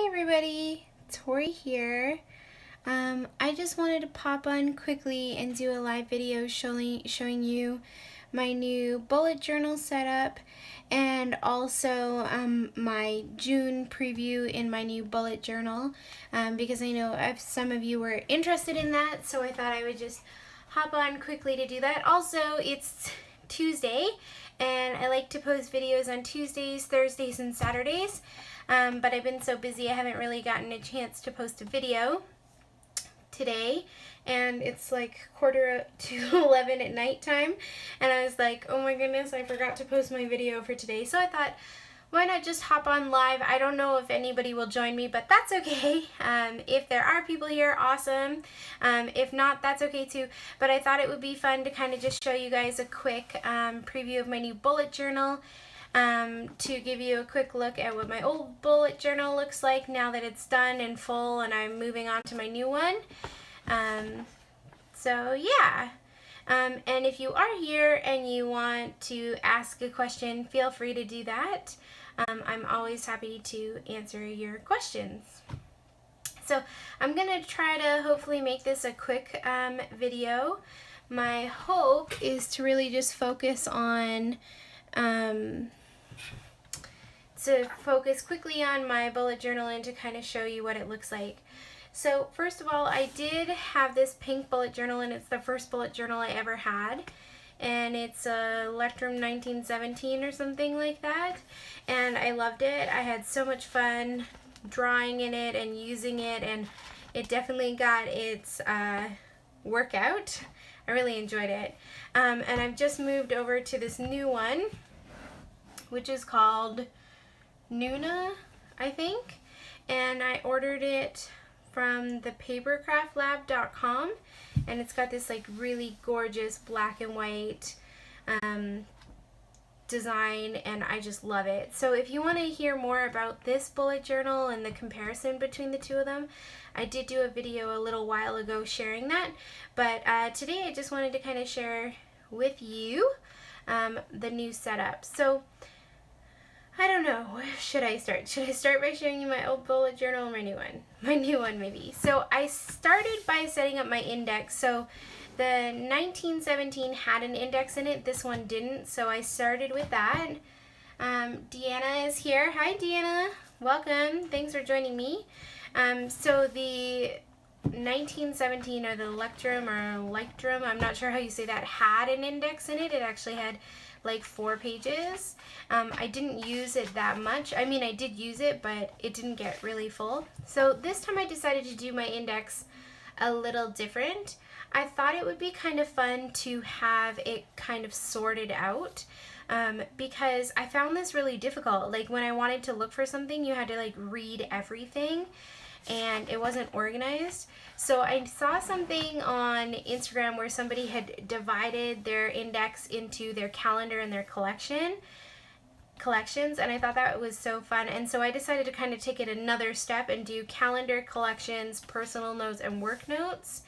everybody, Tori here. I just wanted to pop on quickly and do a live video showing you my new bullet journal setup and also my June preview in my new bullet journal because I know some of you were interested in that, so I thought I would just hop on quickly to do that. Also, it's Tuesday and I like to post videos on Tuesdays, Thursdays, and Saturdays. But I've been so busy I haven't really gotten a chance to post a video today, and it's like 11:15 at nighttime, and I was like, oh my goodness, I forgot to post my video for today. So I thought, why not just hop on live? I don't know if anybody will join me, but that's okay. If there are people here, awesome. If not, that's okay too. But I thought it would be fun to kind of just show you guys a quick preview of my new bullet journal. To give you a quick look at what my old bullet journal looks like now that it's done and full and I'm moving on to my new one. So yeah. And if you are here and you want to ask a question, feel free to do that. I'm always happy to answer your questions. So I'm going to try to hopefully make this a quick video. My hope is to really just focus on quickly on my bullet journal and to kind of show you what it looks like. So first of all, I did have this pink bullet journal, and it's the first bullet journal I ever had, and it's a Electrum 1917 or something like that, and I loved it. I had so much fun drawing in it and using it, and it definitely got its workout. I really enjoyed it. And I've just moved over to this new one, which is called Nuna, I think, and I ordered it from the papercraftlab.com, and it's got this like really gorgeous black and white design, and I just love it. So if you want to hear more about this bullet journal and the comparison between the two of them, I did do a video a little while ago sharing that, but today I just wanted to kind of share with you the new setup. So I don't know, where should I start? Should I start by showing you my old bullet journal or my new one? My new one, maybe. So I started by setting up my index. So the 1917 had an index in it. This one didn't, so I started with that. Deanna is here. Hi, Deanna. Welcome. Thanks for joining me. So the 1917, or the Electrum, I'm not sure how you say that, had an index in it. It actually had like 4 pages. I didn't use it that much. I mean, I did use it, but it didn't get really full. So this time I decided to do my index a little different. I thought it would be kind of fun to have it kind of sorted out because I found this really difficult. Like when I wanted to look for something, you had to like read everything, and it wasn't organized. So I saw something on Instagram where somebody had divided their index into their calendar and their collections, and I thought that was so fun. And so I decided to kind of take it another step and do calendar, collections, personal notes, and work notes.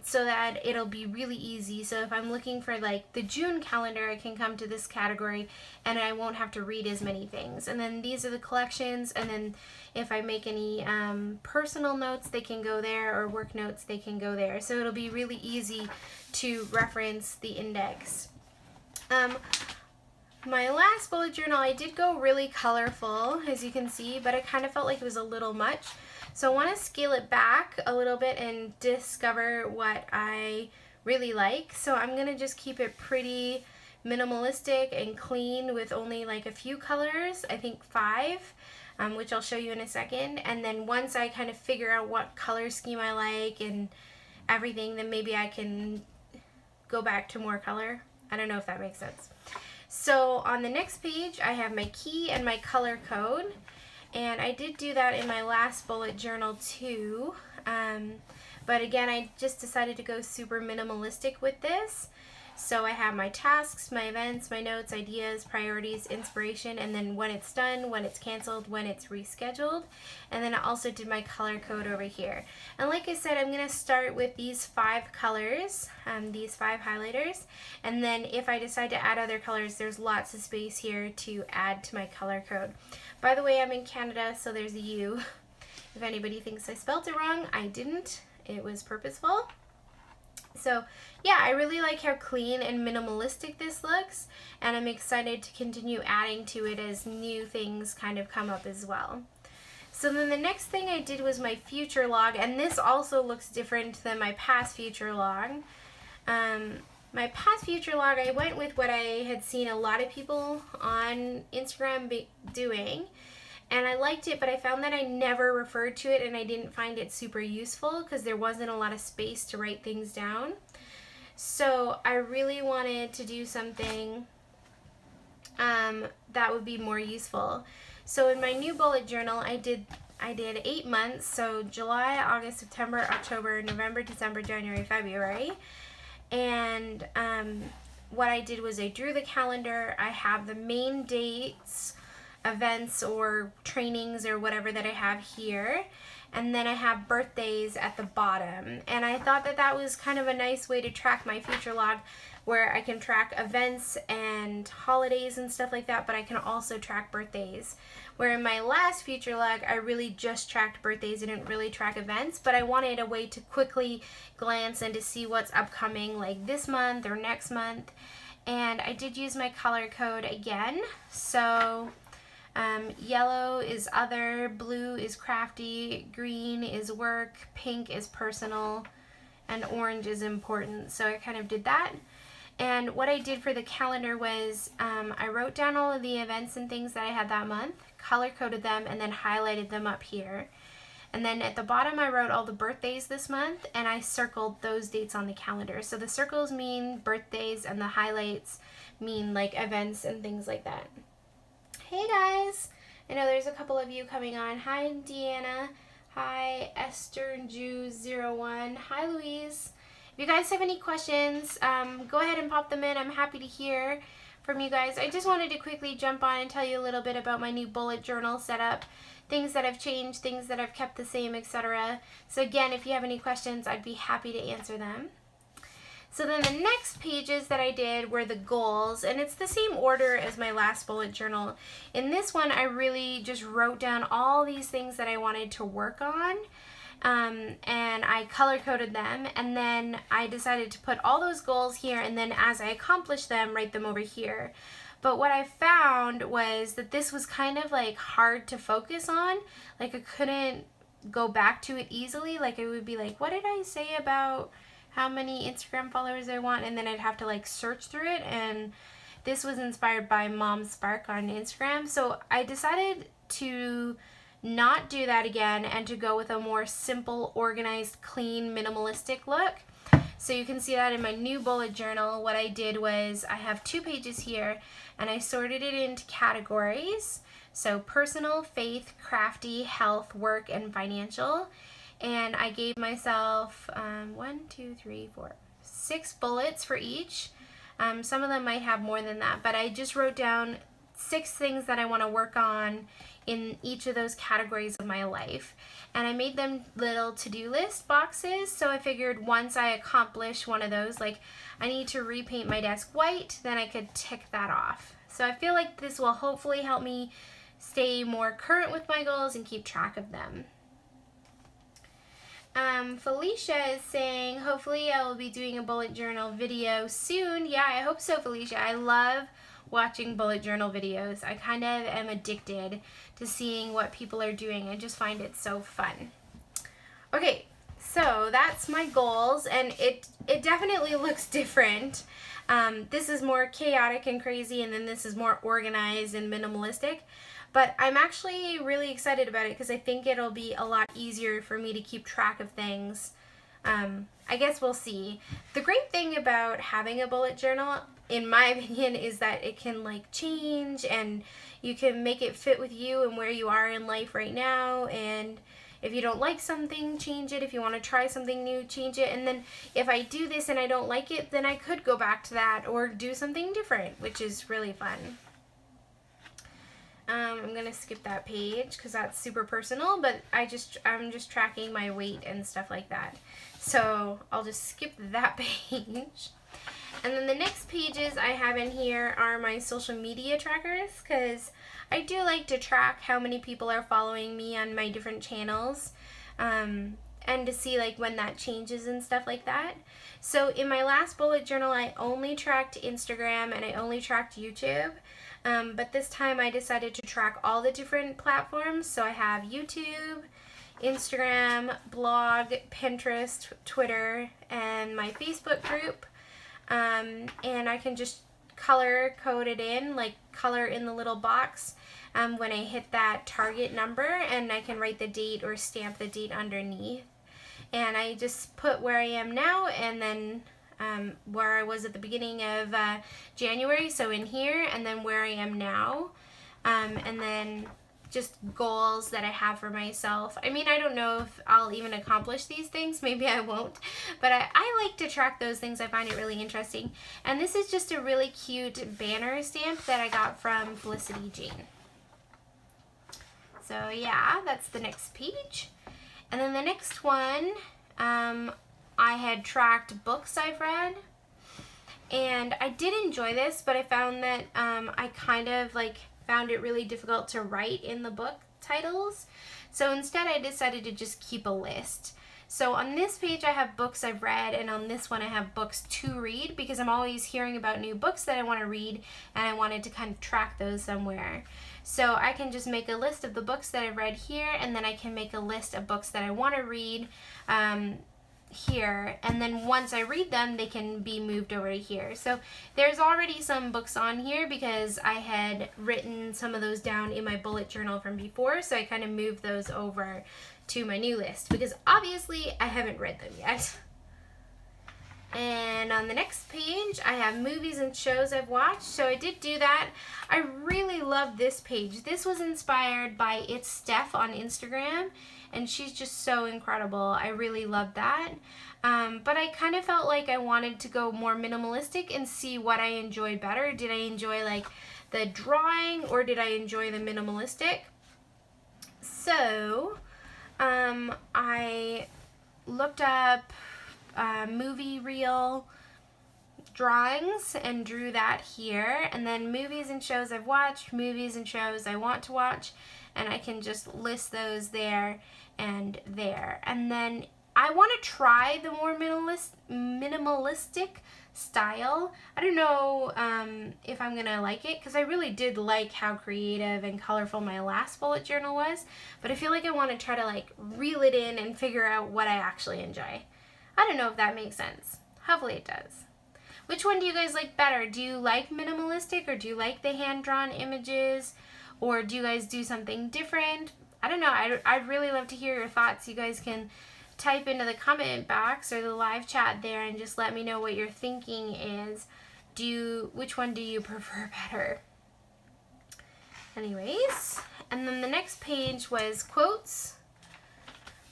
So that it'll be really easy. So if I'm looking for like the June calendar, I can come to this category and I won't have to read as many things. And then these are the collections, and then if I make any personal notes, they can go there, or work notes, they can go there. So it'll be really easy to reference the index. My last bullet journal, I did go really colorful, as you can see, but I kind of felt like it was a little much. So I want to scale it back a little bit and discover what I really like. So I'm going to just keep it pretty minimalistic and clean with only like a few colors, I think 5, which I'll show you in a second. And then once I kind of figure out what color scheme I like and everything, then maybe I can go back to more color. I don't know if that makes sense. So on the next page, I have my key and my color code. And I did do that in my last bullet journal too, but again, I just decided to go super minimalistic with this. So I have my tasks, my events, my notes, ideas, priorities, inspiration, and then when it's done, when it's canceled, when it's rescheduled. And then I also did my color code over here. And like I said, I'm going to start with these 5 colors, these 5 highlighters. And then if I decide to add other colors, there's lots of space here to add to my color code. By the way, I'm in Canada, so there's a U. If anybody thinks I spelled it wrong, I didn't. It was purposeful. So yeah, I really like how clean and minimalistic this looks, and I'm excited to continue adding to it as new things kind of come up as well. So then the next thing I did was my future log, and this also looks different than my past future log. My past future log, I went with what I had seen a lot of people on Instagram doing, and I liked it, but I found that I never referred to it, and I didn't find it super useful because there wasn't a lot of space to write things down. So I really wanted to do something that would be more useful. So in my new bullet journal, I did 8 months, so July, August, September, October, November, December, January, February. And what I did was I drew the calendar. I have the main dates, events or trainings or whatever that I have here, and then I have birthdays at the bottom. And I thought that that was kind of a nice way to track my future log, where I can track events and holidays and stuff like that, but I can also track birthdays. Where in my last future log, I really just tracked birthdays. I didn't really track events, but I wanted a way to quickly glance and to see what's upcoming, like this month or next month. And I did use my color code again. So yellow is other, blue is crafty, green is work, pink is personal, and orange is important. So I kind of did that. And what I did for the calendar was I wrote down all of the events and things that I had that month, color coded them, and then highlighted them up here. And then at the bottom I wrote all the birthdays this month, and I circled those dates on the calendar. So the circles mean birthdays and the highlights mean like events and things like that. Hey guys! I know there's a couple of you coming on. Hi Deanna. Hi Esther Jews 01. Hi Louise. If you guys have any questions, go ahead and pop them in. I'm happy to hear from you guys. I just wanted to quickly jump on and tell you a little bit about my new bullet journal setup, things that have changed, things that I've kept the same, etc. So again, if you have any questions, I'd be happy to answer them. So then the next pages that I did were the goals, and it's the same order as my last bullet journal. In this one, I really just wrote down all these things that I wanted to work on. And I color coded them, and then I decided to put all those goals here, and then as I accomplish them, write them over here. But what I found was that this was kind of like hard to focus on. Like I couldn't go back to it easily. Like it would be like, what did I say about how many Instagram followers I want? And then I'd have to like search through it, and this was inspired by Mom Spark on Instagram. So I decided to not do that again and to go with a more simple, organized, clean, minimalistic look. So you can see that in my new bullet journal. What I did was I have 2 pages here, and I sorted it into categories. So personal, faith, crafty, health, work, and financial. And I gave myself 6 bullets for each. Some of them might have more than that, but I just wrote down 6 things that I want to work on in each of those categories of my life. And I made them little to-do list boxes, so I figured once I accomplish one of those, like I need to repaint my desk white, then I could tick that off. So I feel like this will hopefully help me stay more current with my goals and keep track of them. Felicia is saying, hopefully I will be doing a bullet journal video soon. Yeah, I hope so, Felicia. I love watching bullet journal videos. I kind of am addicted to seeing what people are doing. I just find it so fun. Okay, so that's my goals, and it definitely looks different. This is more chaotic and crazy, and then this is more organized and minimalistic. But I'm actually really excited about it because I think it'll be a lot easier for me to keep track of things. I guess we'll see. The great thing about having a bullet journal, in my opinion, is that it can like change, and you can make it fit with you and where you are in life right now. And if you don't like something, change it. If you want to try something new, change it. And then if I do this and I don't like it, then I could go back to that or do something different, which is really fun. I'm gonna skip that page because that's super personal, but I'm just tracking my weight and stuff like that. So I'll just skip that page. And then the next pages I have in here are my social media trackers, because I do like to track how many people are following me on my different channels, and to see like when that changes and stuff like that. So in my last bullet journal, I only tracked Instagram and I only tracked YouTube. But this time I decided to track all the different platforms. So I have YouTube, Instagram, blog, Pinterest, Twitter, and my Facebook group. And I can just color code it in, like color in the little box when I hit that target number, and I can write the date or stamp the date underneath. And I just put where I am now and then where I was at the beginning of January, so in here, and then where I am now, and then just goals that I have for myself. I mean, I don't know if I'll even accomplish these things, maybe I won't, but I like to track those things. I find it really interesting. And this is just a really cute banner stamp that I got from Felicity Jane. So yeah, that's the next page. And then the next one, I had tracked books I've read, and I did enjoy this, but I found that I kind of like found it really difficult to write in the book titles. So instead I decided to just keep a list. So on this page I have books I've read, and on this one I have books to read, because I'm always hearing about new books that I want to read, and I wanted to kind of track those somewhere. So I can just make a list of the books that I've read here, and then I can make a list of books that I want to read here, and then once I read them they can be moved over to here. So there's already some books on here because I had written some of those down in my bullet journal from before, so I kind of moved those over to my new list because obviously I haven't read them yet. And on the next page I have movies and shows I've watched. So I did do that. I really love this page. This was inspired by It's Steph on Instagram, and she's just so incredible. I really love that. But I kind of felt like I wanted to go more minimalistic and see what I enjoyed better. Did I enjoy like the drawing, or did I enjoy the minimalistic? So I looked up movie reel drawings and drew that here, and then movies and shows I've watched, movies and shows I want to watch, and I can just list those there and there. And then I want to try the more minimalistic style. I don't know if I'm gonna like it, because I really did like how creative and colorful my last bullet journal was, but I feel like I want to try to like reel it in and figure out what I actually enjoy. I don't know if that makes sense. Hopefully it does. Which one do you guys like better? Do you like minimalistic, or do you like the hand-drawn images, or do you guys do something different? I don't know. I'd really love to hear your thoughts. You guys can type into the comment box or the live chat there and just let me know what your thinking is. Which one do you prefer better? Anyways, and then the next page was quotes.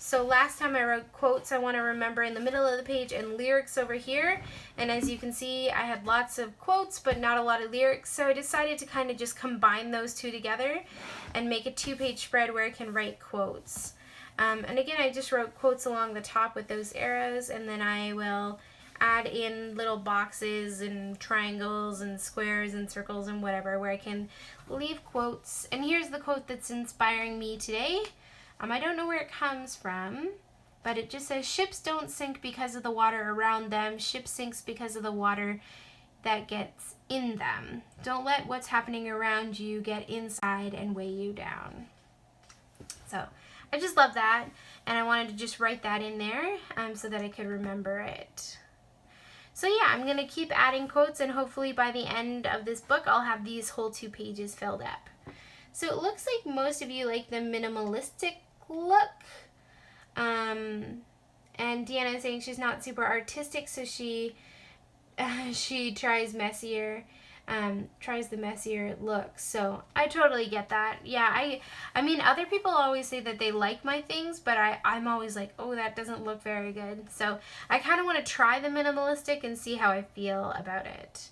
So last time I wrote quotes I want to remember in the middle of the page, and lyrics over here. And as you can see, I had lots of quotes but not a lot of lyrics, so I decided to kind of just combine those two together and make a 2-page spread where I can write quotes. And again, I just wrote quotes along the top with those arrows, and then I will add in little boxes and triangles and squares and circles and whatever where I can leave quotes. And here's the quote that's inspiring me today. I don't know where it comes from, but it just says, ships don't sink because of the water around them. Ships sink because of the water that gets in them. Don't let what's happening around you get inside and weigh you down. So I just love that, and I wanted to just write that in there so that I could remember it. So yeah, I'm going to keep adding quotes, and hopefully by the end of this book I'll have these whole 2 pages filled up. So it looks like most of you like the minimalistic look. And Deanna is saying she's not super artistic, so she tries messier. Tries the messier look. So I totally get that. Yeah, I mean, other people always say that they like my things, but I'm always like, oh, that doesn't look very good. So I kind of want to try the minimalistic and see how I feel about it.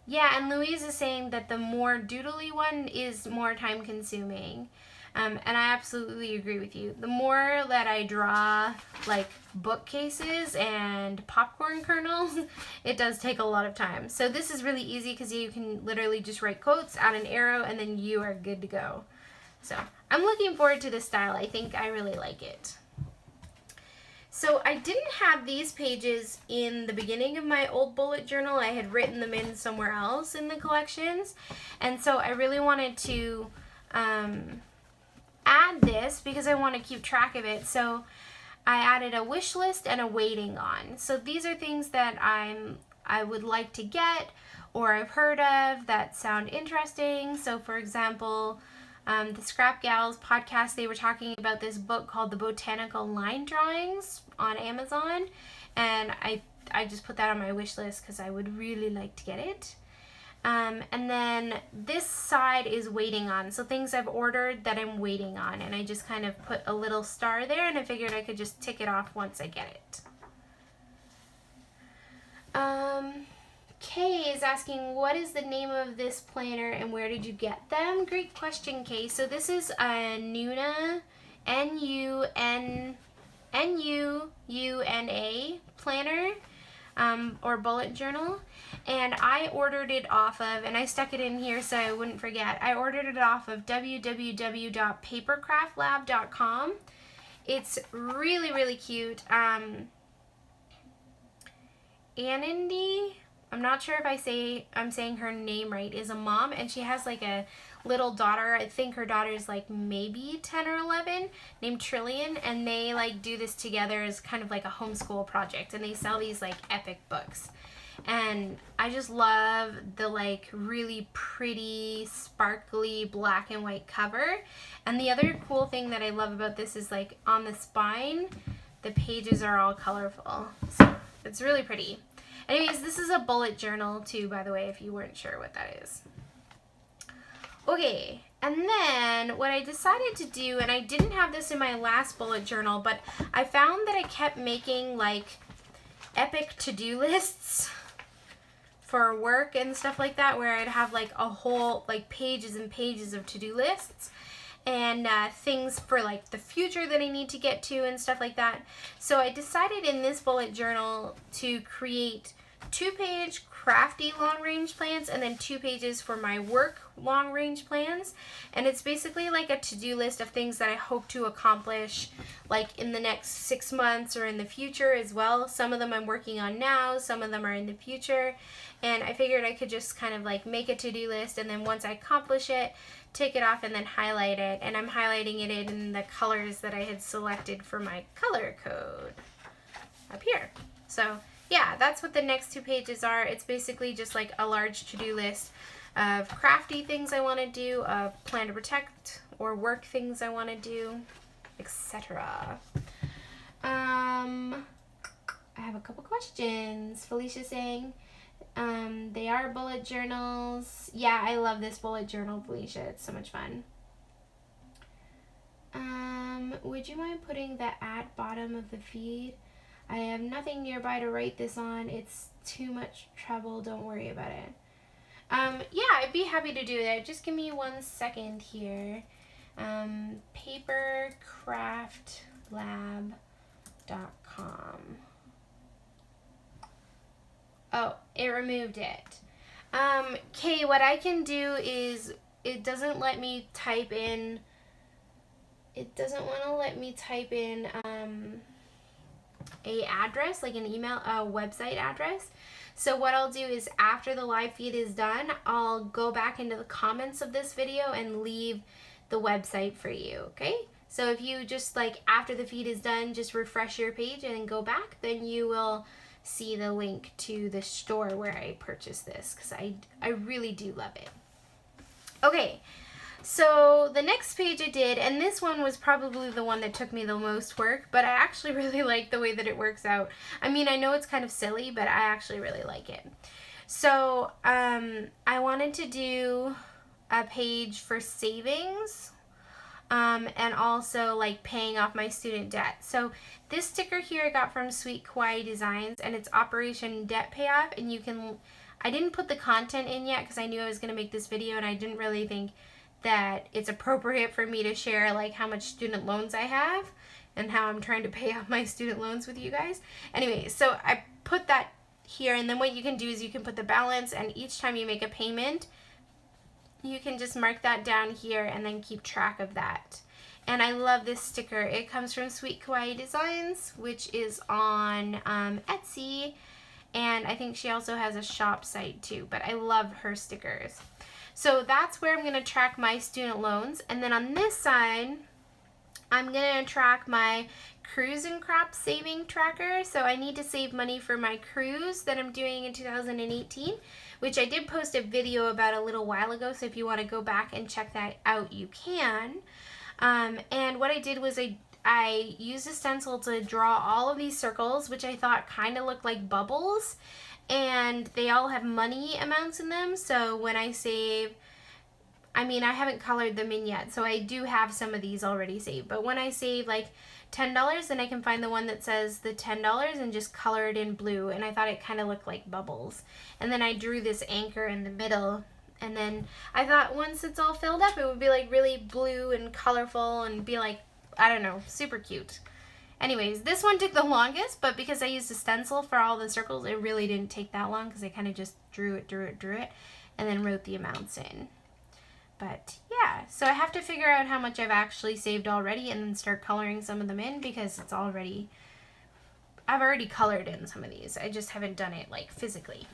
Yeah, and Louise is saying that the more doodly one is more time consuming. And I absolutely agree with you. The more that I draw like bookcases and popcorn kernels, it does take a lot of time. So this is really easy because you can literally just write quotes, add an arrow, and then you are good to go. So I'm looking forward to this style. I think I really like it. So I didn't have these pages in the beginning of my old bullet journal. I had written them in somewhere else in the collections. And so I really wanted to add this because I want to keep track of it. So I added a wish list and a waiting on. So these are things that I would like to get or I've heard of that sound interesting. So for example, the Scrap Gals podcast, they were talking about this book called The Botanical Line Drawings on Amazon, and I just put that on my wish list because I would really like to get it. And then this side is waiting on, so things I've ordered that I'm waiting on, and I just kind of put a little star there, and I figured I could just tick it off once I get it. Kay is asking, what is the name of this planner and where did you get them? Great question, Kay. So this is a Nuna, N-U-N-A planner or bullet journal. And I ordered it off of, and I stuck it in here so I wouldn't forget, I ordered it off of www.papercraftlab.com. It's really, really cute. Anandy, I'm not sure if I'm saying her name right, is a mom, and she has like a little daughter. I think her daughter's like maybe 10 or 11, named Trillian, and they like do this together as kind of like a homeschool project, and they sell these like epic books. And I just love the like really pretty sparkly black and white cover. And the other cool thing that I love about this is like on the spine, the pages are all colorful. So it's really pretty. Anyways, this is a bullet journal too, by the way, if you weren't sure what that is. Okay, and then what I decided to do, and I didn't have this in my last bullet journal, but I found that I kept making like epic to-do lists for work and stuff like that, where I'd have like a whole like pages and pages of to-do lists and things for like the future that I need to get to and stuff like that. So I decided in this bullet journal to create 2-page crafty long-range plans and then 2 pages for my work long-range plans. And it's basically like a to-do list of things that I hope to accomplish like in the next 6 months or in the future as well. Some of them I'm working on now, some of them are in the future. And I figured I could just kind of like make a to-do list, and then once I accomplish it, take it off and then highlight it. And I'm highlighting it in the colors that I had selected for my color code up here. So yeah, that's what the next 2 pages are. It's basically just like a large to-do list of crafty things I want to do, of plan to protect or work things I want to do, etc. I have a couple questions. Felicia saying, they are bullet journals. Yeah, I love this bullet journal, Felicia. It's so much fun. Would you mind putting the at bottom of the feed? I have nothing nearby to write this on. It's too much trouble. Don't worry about it. Yeah, I'd be happy to do that. Just give me 1 second here. Papercraftlab.com. Oh, it removed it. Okay, what I can do is it doesn't let me type in. It doesn't want to let me type in a address, like an email, a website address. So what I'll do is after the live feed is done, I'll go back into the comments of this video and leave the website for you, okay? So if you just like after the feed is done, just refresh your page and go back, then you will see the link to the store where I purchased this, because I really do love it. Okay. So the next page I did, and this one was probably the one that took me the most work, but I actually really like the way that it works out. I mean, I know it's kind of silly, but I actually really like it. So I wanted to do a page for savings and also like paying off my student debt. So this sticker here I got from Sweet Kawaii Designs, and it's Operation Debt Payoff, and you can, I didn't put the content in yet because I knew I was going to make this video and I didn't really think that it's appropriate for me to share like how much student loans I have and how I'm trying to pay off my student loans with you guys. Anyway, so I put that here, and then what you can do is you can put the balance, and each time you make a payment, you can just mark that down here and then keep track of that. And I love this sticker. It comes from Sweet Kawaii Designs, which is on Etsy, and I think she also has a shop site too, but I love her stickers. So that's where I'm going to track my student loans. And then on this side, I'm going to track my cruise and crop saving tracker. So I need to save money for my cruise that I'm doing in 2018, which I did post a video about a little while ago. So if you want to go back and check that out, you can. And what I did was I used a stencil to draw all of these circles, which I thought kind of looked like bubbles. And they all have money amounts in them. So when I save, I mean, I haven't colored them in yet, so I do have some of these already saved. But when I save like $10, then I can find the one that says the $10 and just color it in blue. And I thought it kind of looked like bubbles. And then I drew this anchor in the middle. And then I thought once it's all filled up, it would be like really blue and colorful and be like, I don't know, super cute. Anyways, this one took the longest, but because I used a stencil for all the circles, it really didn't take that long because I kind of just drew it, and then wrote the amounts in. But yeah, so I have to figure out how much I've actually saved already and then start coloring some of them in because I've already colored in some of these. I just haven't done it like physically.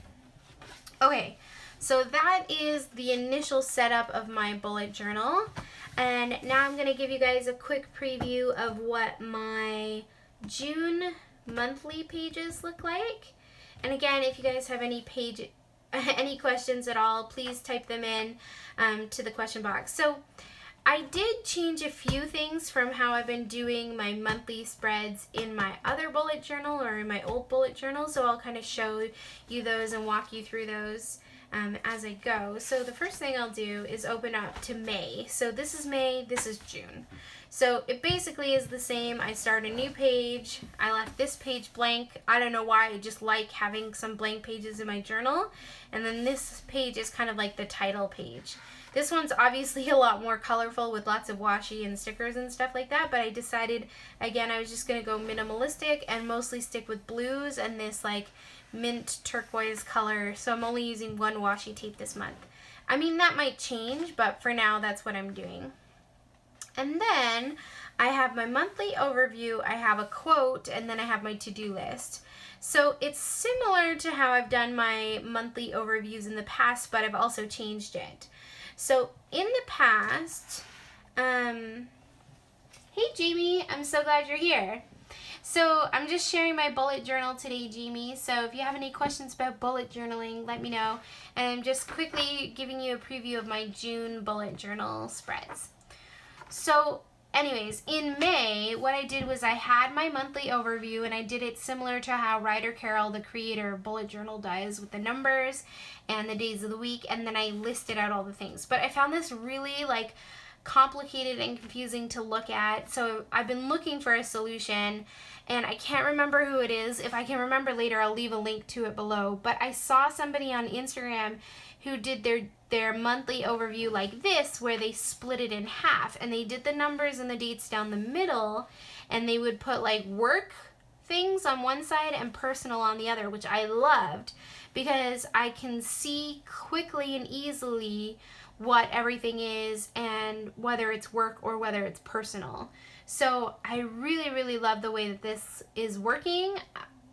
Okay, so that is the initial setup of my bullet journal. And now I'm going to give you guys a quick preview of what my June monthly pages look like. And again, if you guys have any questions at all, please type them in to the question box. So I did change a few things from how I've been doing my monthly spreads in my other bullet journal or in my old bullet journal. So I'll kind of show you those and walk you through those as I go. So the first thing I'll do is open up to May. So this is May, this is June. So it basically is the same. I start a new page. I left this page blank. I don't know why, I just like having some blank pages in my journal. And then this page is kind of like the title page. This one's obviously a lot more colorful with lots of washi and stickers and stuff like that, but I decided, again, I was just going to go minimalistic and mostly stick with blues and this like mint turquoise color, so I'm only using one washi tape this month. I mean, that might change, but for now, that's what I'm doing. And then I have my monthly overview, I have a quote, and then I have my to-do list. So it's similar to how I've done my monthly overviews in the past, but I've also changed it. So in the past, hey Jamie, I'm so glad you're here. So I'm just sharing my bullet journal today, Jamie. So if you have any questions about bullet journaling, let me know. And I'm just quickly giving you a preview of my June bullet journal spreads. So anyways, in May, what I did was I had my monthly overview and I did it similar to how Ryder Carroll, the creator of Bullet Journal, does with the numbers and the days of the week, and then I listed out all the things. But I found this really like complicated and confusing to look at, so I've been looking for a solution and I can't remember who it is. If I can remember later, I'll leave a link to it below. But I saw somebody on Instagram who did their monthly overview like this, where they split it in half and they did the numbers and the dates down the middle, and they would put like work things on one side and personal on the other, which I loved because I can see quickly and easily what everything is and whether it's work or whether it's personal. So I really, really love the way that this is working.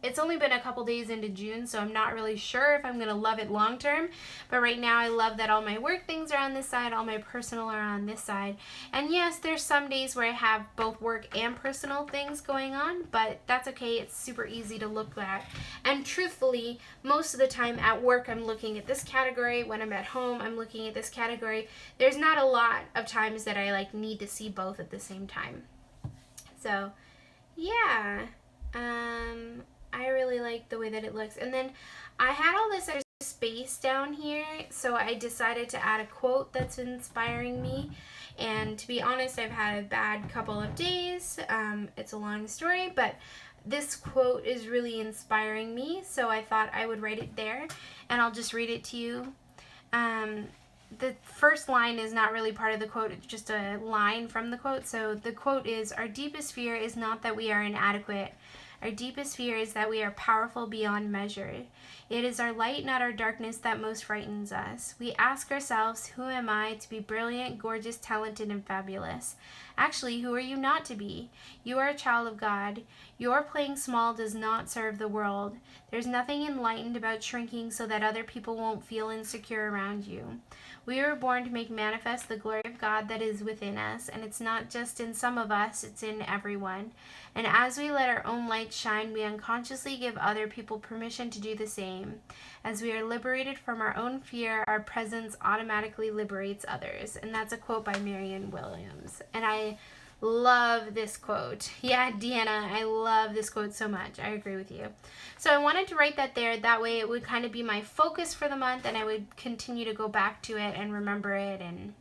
It's only been a couple days into June, so I'm not really sure if I'm going to love it long term. But right now I love that all my work things are on this side, all my personal are on this side. And yes, there's some days where I have both work and personal things going on, but that's okay. It's super easy to look at. And truthfully, most of the time at work, I'm looking at this category. When I'm at home, I'm looking at this category. There's not a lot of times that I like need to see both at the same time. So yeah, I really like the way that it looks. And then I had all this extra space down here, so I decided to add a quote that's inspiring me. And to be honest, I've had a bad couple of days. It's a long story, but this quote is really inspiring me, so I thought I would write it there, and I'll just read it to you. the first line is not really part of the quote, it's just a line from the quote. So the quote is, "Our deepest fear is not that we are inadequate. Our deepest fear is that we are powerful beyond measure. It is our light, not our darkness, that most frightens us. We ask ourselves, who am I to be brilliant, gorgeous, talented, and fabulous? Actually, who are you not to be? You are a child of God. Your playing small does not serve the world. There's nothing enlightened about shrinking so that other people won't feel insecure around you. We were born to make manifest the glory of God that is within us, and it's not just in some of us, it's in everyone. And as we let our own light shine, we unconsciously give other people permission to do the same. As we are liberated from our own fear, our presence automatically liberates others." And that's a quote by Marianne Williams. And I love this quote. Yeah, Deanna, I love this quote so much. I agree with you. So I wanted to write that there. That way it would kind of be my focus for the month, and I would continue to go back to it and remember it. And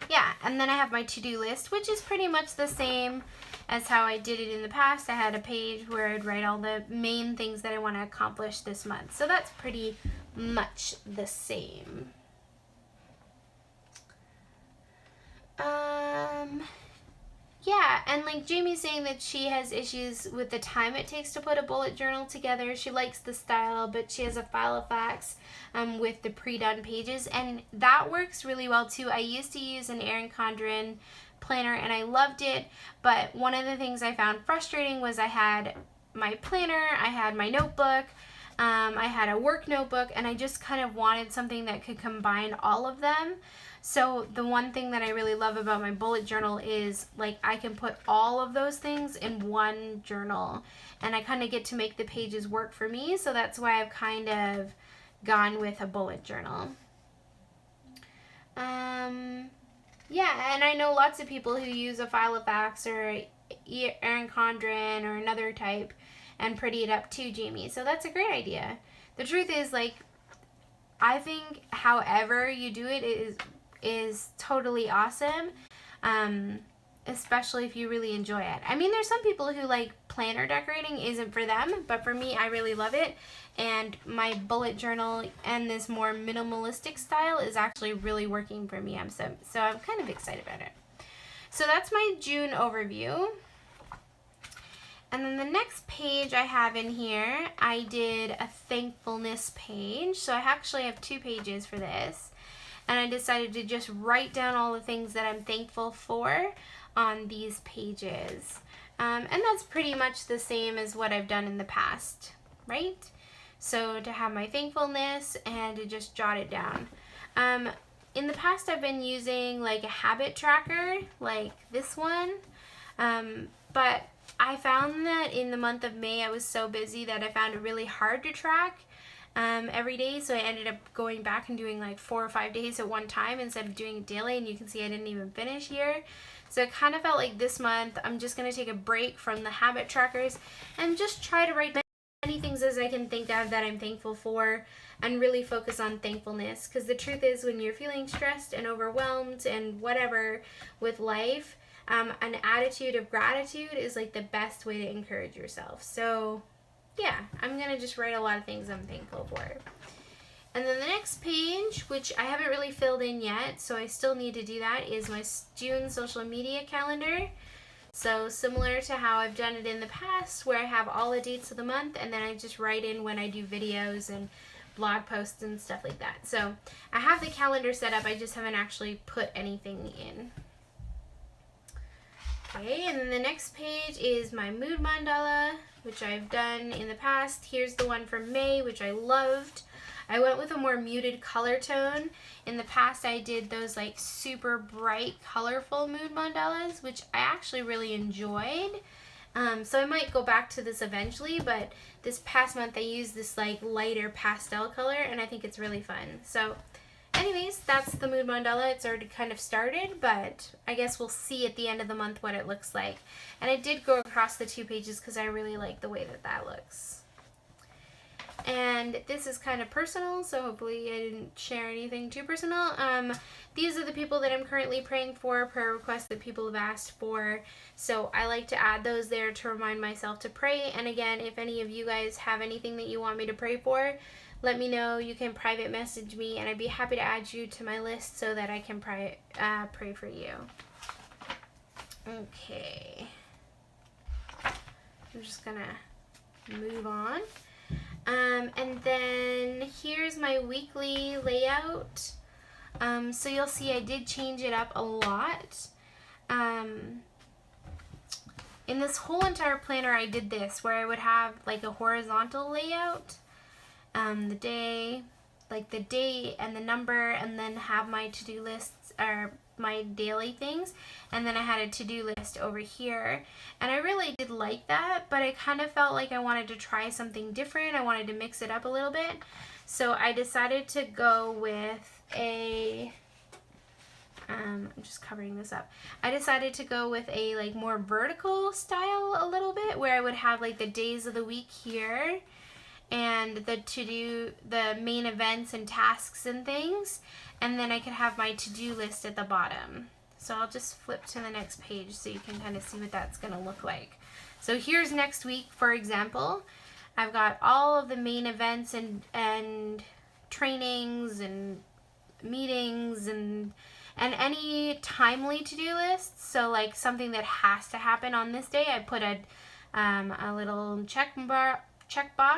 yeah, and then I have my to-do list, which is pretty much the same as how I did it in the past. I had a page where I'd write all the main things that I want to accomplish this month. So that's pretty much the same. Yeah, and like Jamie's saying that she has issues with the time it takes to put a bullet journal together. She likes the style, but she has a file of facts with the pre-done pages, and that works really well too. I used to use an Erin Condren planner and I loved it, but one of the things I found frustrating was I had my planner, I had my notebook, I had a work notebook, and I just kind of wanted something that could combine all of them. So the one thing that I really love about my bullet journal is like I can put all of those things in one journal, and I kind of get to make the pages work for me. So that's why I've kind of gone with a bullet journal. Yeah, and I know lots of people who use a file of facts or Erin Condren or another type and pretty it up too, Jamie. So that's a great idea. The truth is, like, I think however you do it is totally awesome, especially if you really enjoy it. I mean, there's some people who like planner decorating isn't for them, but for me, I really love it. And my bullet journal and this more minimalistic style is actually really working for me. So I'm kind of excited about it. So that's my June overview. And then the next page I have in here, I did a thankfulness page. So I actually have 2 pages for this. And I decided to just write down all the things that I'm thankful for on these pages. And that's pretty much the same as what I've done in the past, right? So to have my thankfulness and to just jot it down. In the past, I've been using like a habit tracker, like this one. But I found that in the month of May, I was so busy that I found it really hard to track every day. So I ended up going back and doing like 4 or 5 days at one time instead of doing it daily. And you can see I didn't even finish here. So it kind of felt like this month, I'm just going to take a break from the habit trackers and just try to write many things as I can think of that I'm thankful for and really focus on thankfulness. Because the truth is, when you're feeling stressed and overwhelmed and whatever with life, an attitude of gratitude is like the best way to encourage yourself. So yeah, I'm going to just write a lot of things I'm thankful for. And then the next page, which I haven't really filled in yet, so I still need to do that, is my June social media calendar. So similar to how I've done it in the past, where I have all the dates of the month, and then I just write in when I do videos and blog posts and stuff like that. So I have the calendar set up, I just haven't actually put anything in. Okay, and then the next page is my mood mandala, which I've done in the past. Here's the one from May, which I loved. I went with a more muted color tone. In the past, I did those like super bright, colorful mood mandalas, which I actually really enjoyed. So I might go back to this eventually, but this past month I used this like lighter pastel color, and I think it's really fun. So anyways, that's the mood mandala. It's already kind of started, but I guess we'll see at the end of the month what it looks like. And I did go across the 2 pages because I really like the way that that looks. And this is kind of personal, so hopefully I didn't share anything too personal. These are the people that I'm currently praying for, prayer requests that people have asked for. So I like to add those there to remind myself to pray. And again, if any of you guys have anything that you want me to pray for, let me know. You can private message me, and I'd be happy to add you to my list so that I can pray for you. Okay. I'm just gonna move on. And then here's my weekly layout. So you'll see I did change it up a lot. In this whole entire planner, I did this, where I would have like a horizontal layout, the day, like the date and the number, and then have my to-do lists, or my daily things, and then I had a to-do list over here, and I really did like that, but I kind of felt like I wanted to try something different. I wanted to mix it up a little bit, so I decided to go with a I'm just covering this up. I decided to go with a like more vertical style a little bit, where I would have like the days of the week here, and the main events and tasks and things, and then I could have my to-do list at the bottom. So I'll just flip to the next page so you can kind of see what that's going to look like. So here's next week, for example. I've got all of the main events and trainings and meetings and any timely to-do lists. So like something that has to happen on this day, I put a little checkbox,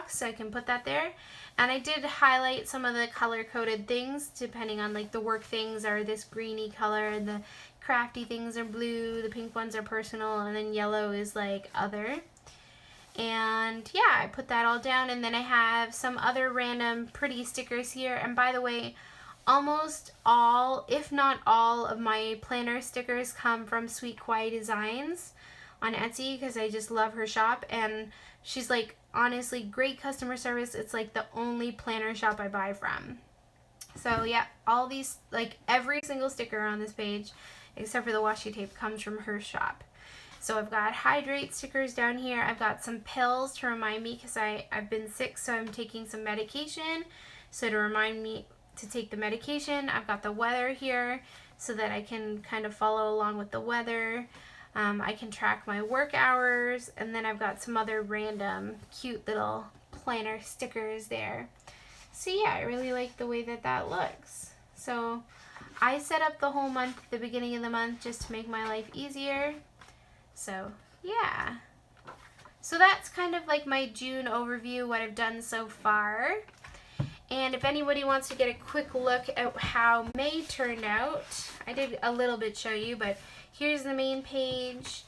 so I can put that there. And I did highlight some of the color-coded things, depending on like the work things are this greeny color, the crafty things are blue, the pink ones are personal, and then yellow is like other. And yeah, I put that all down, and then I have some other random pretty stickers here. And by the way, almost all, if not all, of my planner stickers come from Sweet Kawaii Designs on Etsy, because I just love her shop, and she's like honestly great customer service. It's like the only planner shop I buy from. So yeah, all these, like every single sticker on this page except for the washi tape comes from her shop. So I've got hydrate stickers down here. I've got some pills to remind me, because I've been sick, so I'm taking some medication. So to remind me to take the medication. I've got the weather here so that I can kind of follow along with the weather. I can track my work hours, and then I've got some other random cute little planner stickers there. So yeah, I really like the way that that looks. So I set up the whole month at the beginning of the month just to make my life easier. So yeah. So that's kind of like my June overview, what I've done so far. And if anybody wants to get a quick look at how May turned out, I did a little bit show you, but here's the main page,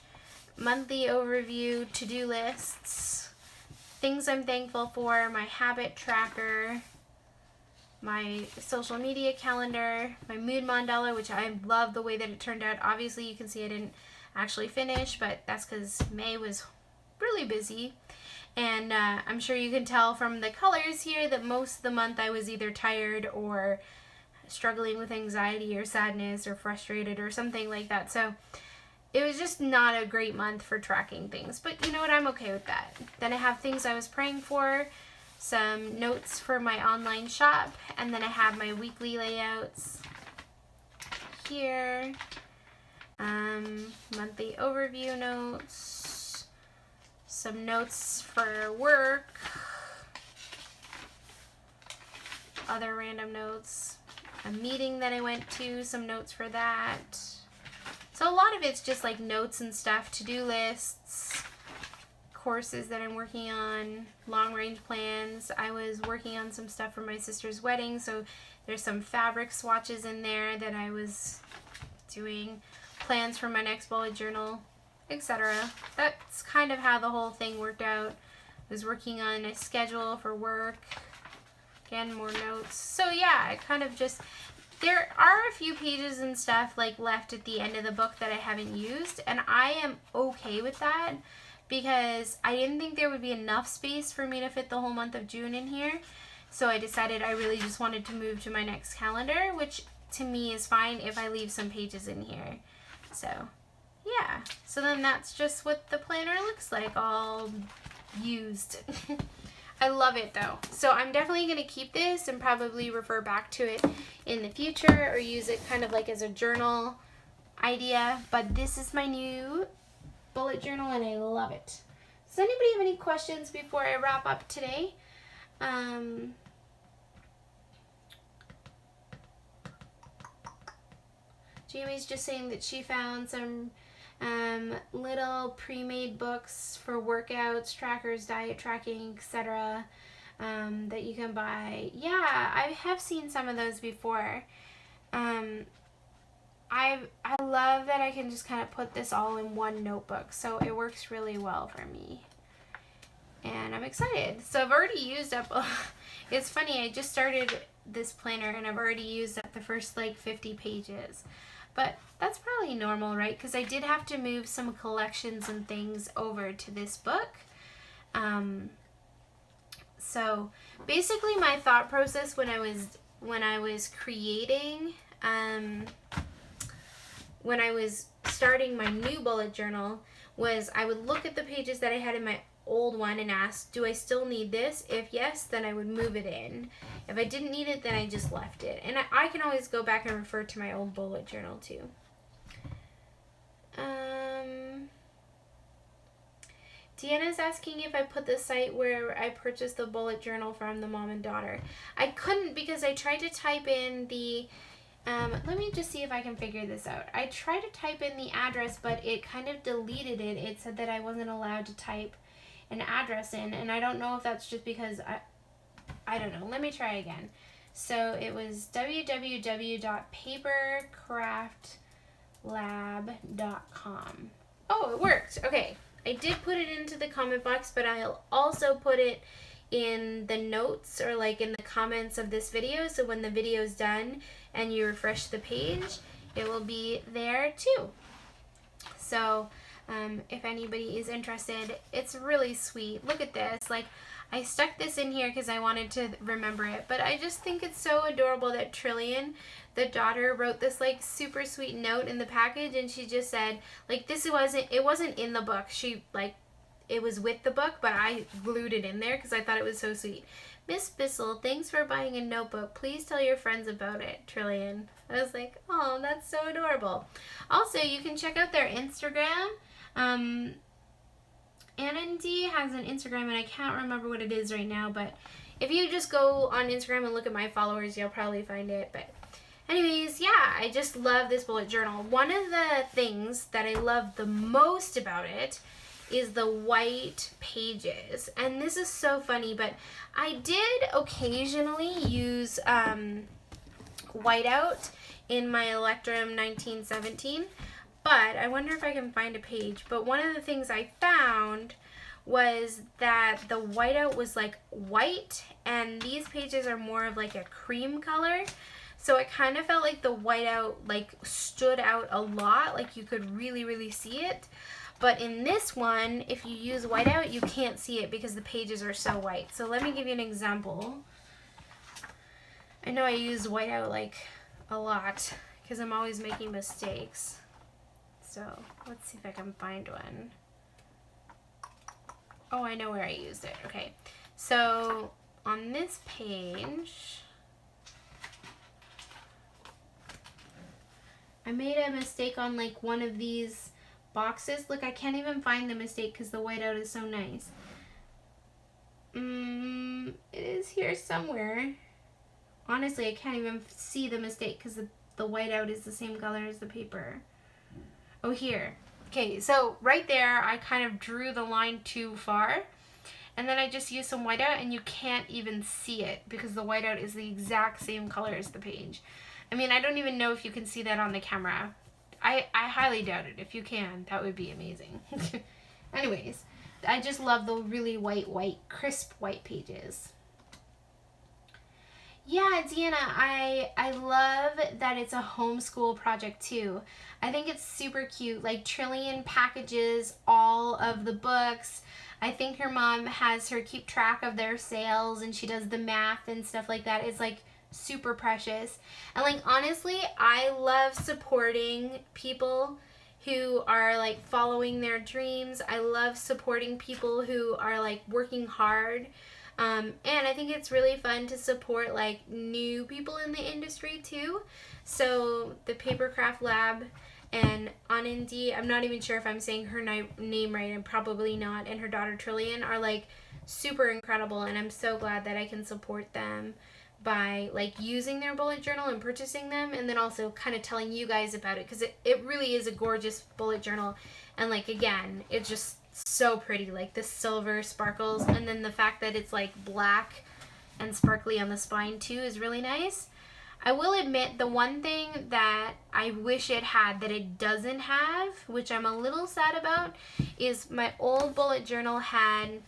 monthly overview, to-do lists, things I'm thankful for, my habit tracker, my social media calendar, my mood mandala, which I love the way that it turned out. Obviously, you can see I didn't actually finish, but that's because May was really busy. And I'm sure you can tell from the colors here that most of the month I was either tired or struggling with anxiety or sadness or frustrated or something like that. So it was just not a great month for tracking things. But you know what? I'm okay with that. Then I have things I was praying for, some notes for my online shop, and then I have my weekly layouts here, monthly overview notes, some notes for work, other random notes, a meeting that I went to, some notes for that. So a lot of it's just like notes and stuff, to-do lists, courses that I'm working on, long-range plans. I was working on some stuff for my sister's wedding, so there's some fabric swatches in there that I was doing, plans for my next bullet journal, etc. That's kind of how the whole thing worked out. I was working on a schedule for work, again, more notes. So yeah, I kind of just, there are a few pages and stuff like left at the end of the book that I haven't used, and I am okay with that because I didn't think there would be enough space for me to fit the whole month of June in here. So I decided I really just wanted to move to my next calendar, which to me is fine if I leave some pages in here. So yeah, so then that's just what the planner looks like, all used. I love it though. So I'm definitely going to keep this and probably refer back to it in the future or use it kind of like as a journal idea. But this is my new bullet journal and I love it. Does anybody have any questions before I wrap up today? Jamie's just saying that she found some little pre-made books for workouts, trackers, diet tracking, etc. That you can buy. Yeah, I have seen some of those before. I love that I can just kind of put this all in one notebook, so it works really well for me. And I'm excited. So I've already used up, it's funny, I just started this planner and I've already used up the first like 50 pages. But that's probably normal, right? Because I did have to move some collections and things over to this book. So basically my thought process when I was creating, when I was starting my new bullet journal, was I would look at the pages that I had in my old one and ask, do I still need this? If yes, then I would move it in. If I didn't need it, then I just left it. And I can always go back and refer to my old bullet journal too. Deanna's asking if I put the site where I purchased the bullet journal from, the mom and daughter. I couldn't because I tried to type in the let me just see if I can figure this out. I tried to type in the address, but it kind of deleted it. It said that I wasn't allowed to type an address in, and I don't know if that's just because I don't know. Let me try again. So it was www.papercraftlab.com. Oh, it worked. Okay. I did put it into the comment box, but I'll also put it in the notes or like in the comments of this video, so when the video is done and you refresh the page, it will be there too. So if anybody is interested, it's really sweet. Look at this. Like, I stuck this in here because I wanted to remember it, but I just think it's so adorable that Trillian, the daughter, wrote this like super sweet note in the package, and she just said, like, it wasn't in the book. She like, it was with the book, but I glued it in there because I thought it was so sweet. Miss Bissell, thanks for buying a notebook. Please tell your friends about it, Trillian. I was like, oh, that's so adorable. Also, you can check out their Instagram. Anna D has an Instagram, and I can't remember what it is right now, but if you just go on Instagram and look at my followers, you'll probably find it. But anyways, yeah, I just love this bullet journal. One of the things that I love the most about it is the white pages. And this is so funny, but I did occasionally use whiteout in my Electrum 1917, but I wonder if I can find a page. But one of the things I found was that the whiteout was like white, and these pages are more of like a cream color. So it kind of felt like the whiteout like stood out a lot, like you could really, really see it. But in this one, if you use whiteout, you can't see it because the pages are so white. So let me give you an example. I know I use whiteout like a lot because I'm always making mistakes. So let's see if I can find one. Oh, I know where I used it. Okay. So on this page, I made a mistake on like one of these boxes. Look, I can't even find the mistake because the whiteout is so nice. It is here somewhere. Honestly, I can't even see the mistake because the whiteout is the same color as the paper. Oh, here. Okay, so right there, I kind of drew the line too far. And then I just used some whiteout, and you can't even see it because the whiteout is the exact same color as the page. I mean, I don't even know if you can see that on the camera. I highly doubt it. If you can, that would be amazing. Anyways, I just love the really white, crisp white pages. Yeah, Deanna, I love that it's a homeschool project too. I think it's super cute. Like, Trillian packages all of the books. I think her mom has her keep track of their sales, and she does the math and stuff like that. It's like super precious. And like, honestly, I love supporting people who are like following their dreams. I love supporting people who are like working hard. And I think it's really fun to support like new people in the industry too. So the Papercraft Lab and Anandi, I'm not even sure if I'm saying her name right, and probably not, and her daughter Trillian are like super incredible, and I'm so glad that I can support them by like using their bullet journal and purchasing them, and then also kind of telling you guys about it, because it really is a gorgeous bullet journal. And like, again, it's just so pretty, like the silver sparkles, and then the fact that it's like black and sparkly on the spine too is really nice. I will admit, the one thing that I wish it had that it doesn't have, which I'm a little sad about, is my old bullet journal had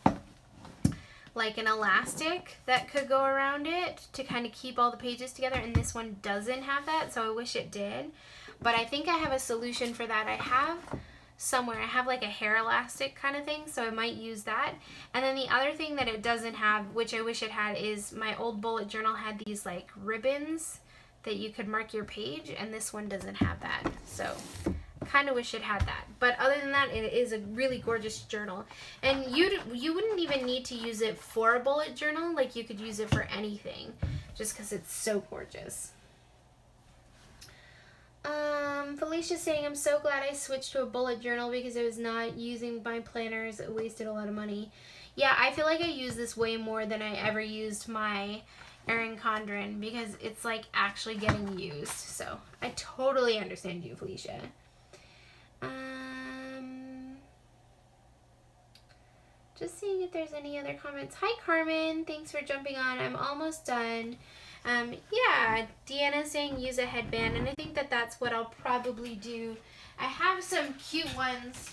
like an elastic that could go around it to kind of keep all the pages together, and this one doesn't have that, so I wish it did. But I think I have a solution for that. I have somewhere, I have like a hair elastic kind of thing, so I might use that. And then the other thing that it doesn't have, which I wish it had, is my old bullet journal had these like ribbons that you could mark your page, and this one doesn't have that, so kind of wish it had that. But other than that, it is a really gorgeous journal, and you wouldn't even need to use it for a bullet journal. Like, you could use it for anything just because it's so gorgeous. Felicia's saying, I'm so glad I switched to a bullet journal because I was not using my planners. It wasted a lot of money. Yeah, I feel like I use this way more than I ever used my Erin Condren, because it's like actually getting used. So I totally understand you, Felicia. Just seeing if there's any other comments. Hi, Carmen. Thanks for jumping on. I'm almost done. Yeah, Deanna's saying use a headband, and I think that that's what I'll probably do. I have some cute ones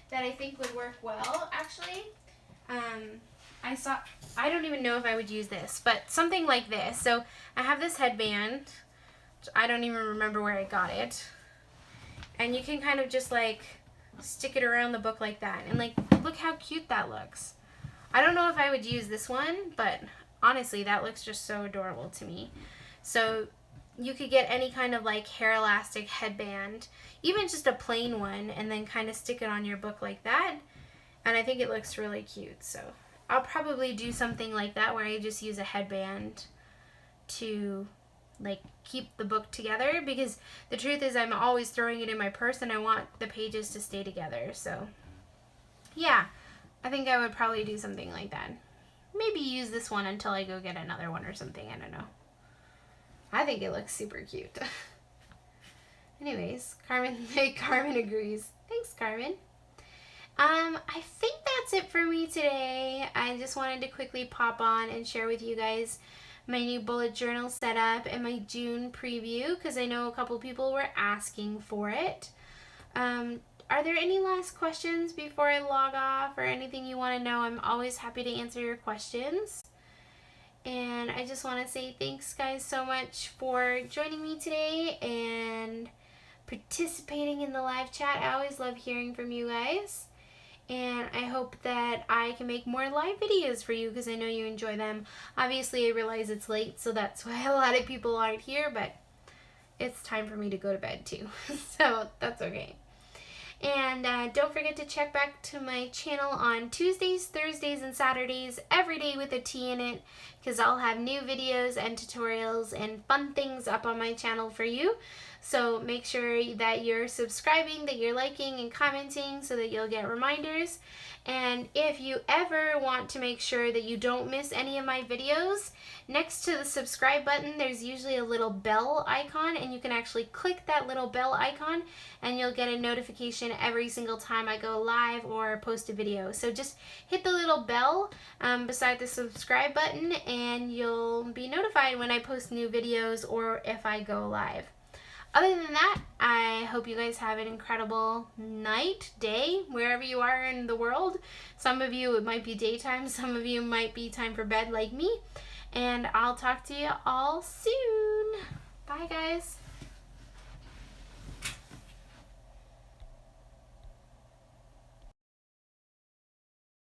that I think would work well, actually. I don't even know if I would use this, but something like this. So I have this headband, which I don't even remember where I got it. And you can kind of just like stick it around the book like that. And like, look how cute that looks. I don't know if I would use this one, but honestly, that looks just so adorable to me. So you could get any kind of like hair elastic headband, even just a plain one, and then kind of stick it on your book like that. And I think it looks really cute. So I'll probably do something like that, where I just use a headband to like keep the book together, because the truth is I'm always throwing it in my purse and I want the pages to stay together. So yeah, I think I would probably do something like that. Maybe use this one until I go get another one or something. I don't know. I think it looks super cute. Anyways, Carmen agrees. Thanks, Carmen. I think that's it for me today. I just wanted to quickly pop on and share with you guys my new bullet journal setup and my June preview, because I know a couple people were asking for it. Are there any last questions before I log off, or anything you want to know? I'm always happy to answer your questions. And I just want to say thanks, guys, so much for joining me today and participating in the live chat. I always love hearing from you guys. And I hope that I can make more live videos for you, because I know you enjoy them. Obviously, I realize it's late, so that's why a lot of people aren't here, but it's time for me to go to bed too. So that's okay. And don't forget to check back to my channel on Tuesdays, Thursdays, and Saturdays, every day with a T in it, because I'll have new videos and tutorials and fun things up on my channel for you. So make sure that you're subscribing, that you're liking and commenting, so that you'll get reminders. And if you ever want to make sure that you don't miss any of my videos, next to the subscribe button, there's usually a little bell icon, and you can actually click that little bell icon and you'll get a notification every single time I go live or post a video. So just hit the little bell beside the subscribe button, and you'll be notified when I post new videos or if I go live. Other than that, I hope you guys have an incredible night, day, wherever you are in the world. Some of you, it might be daytime. Some of you might be time for bed like me. And I'll talk to you all soon. Bye, guys.